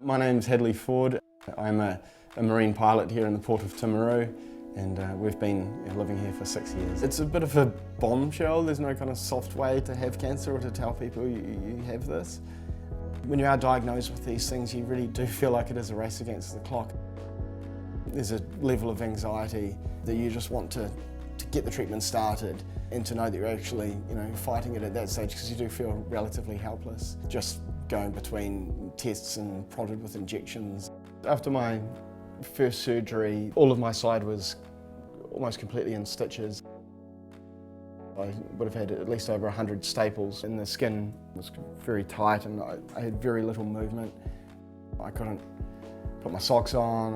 My name's Hadleigh Ford. I'm a marine pilot here in the port of Timaru, and we've been living here for 6 years. It's a bit of a bombshell. There's no kind of soft way to have cancer or to tell people you have this. When you are diagnosed with these things, you really do feel like it is a race against the clock. There's a level of anxiety that you just want to get the treatment started and to know that you're actually fighting it at that stage, because you do feel relatively helpless. Just going between tests and prodded with injections. After my first surgery, all of my side was almost completely in stitches. I would have had at least over 100 staples, and the skin was very tight and I had very little movement. I couldn't put my socks on,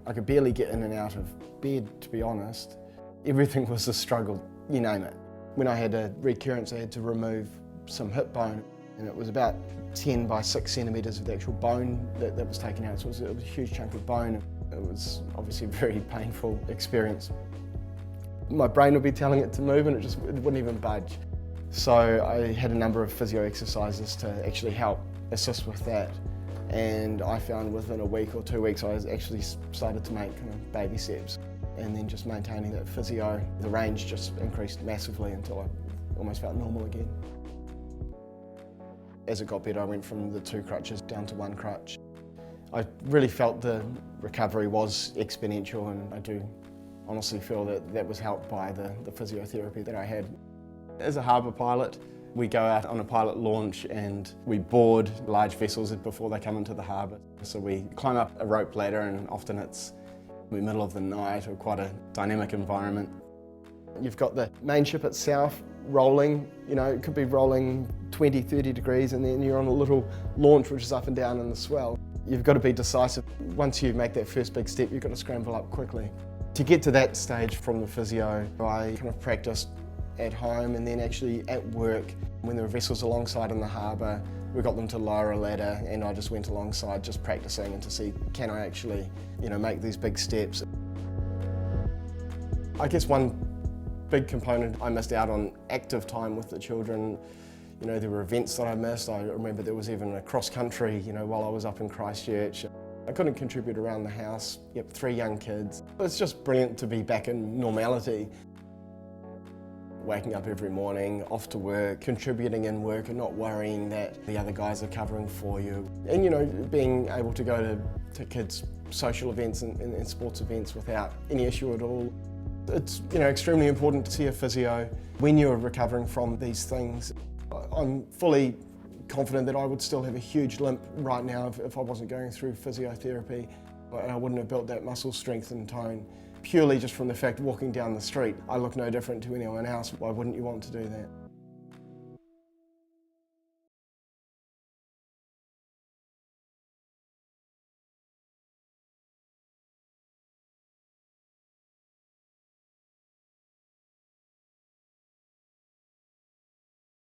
I could barely get in and out of bed, to be honest. Everything was a struggle, you name it. When I had a recurrence, I had to remove some hip bone, and it was about 10 by 6 centimetres of the actual bone that was taken out, so it was a huge chunk of bone. It was obviously a very painful experience. My brain would be telling it to move and it wouldn't even budge. So I had a number of physio exercises to actually help assist with that. And I found within a week or 2 weeks I actually started to make kind of baby steps. And then just maintaining that physio, the range just increased massively until I almost felt normal again. As it got better, I went from the 2 crutches down to 1 crutch. I really felt the recovery was exponential, and I do honestly feel that that was helped by the physiotherapy that I had. As a harbour pilot, we go out on a pilot launch and we board large vessels before they come into the harbour. So we climb up a rope ladder, and often it's in the middle of the night or quite a dynamic environment. You've got the main ship itself rolling, it could be rolling 20, 30 degrees, and then you're on a little launch which is up and down in the swell. You've got to be decisive. Once you make that first big step, you've got to scramble up quickly. To get to that stage from the physio, I kind of practiced at home, and then actually at work, when there were vessels alongside in the harbour, we got them to lower a ladder, and I just went alongside just practicing and to see, can I actually make these big steps. I guess one big component, I missed out on active time with the children. There were events that I missed. I remember there was even a cross country, while I was up in Christchurch. I couldn't contribute around the house. 3 young kids. It's just brilliant to be back in normality. Waking up every morning, off to work, contributing in work and not worrying that the other guys are covering for you. And being able to go to kids' social events and sports events without any issue at all. It's extremely important to see a physio when you're recovering from these things. I'm fully confident that I would still have a huge limp right now if I wasn't going through physiotherapy, and I wouldn't have built that muscle strength and tone. Purely just from the fact walking down the street, I look no different to anyone else. Why wouldn't you want to do that?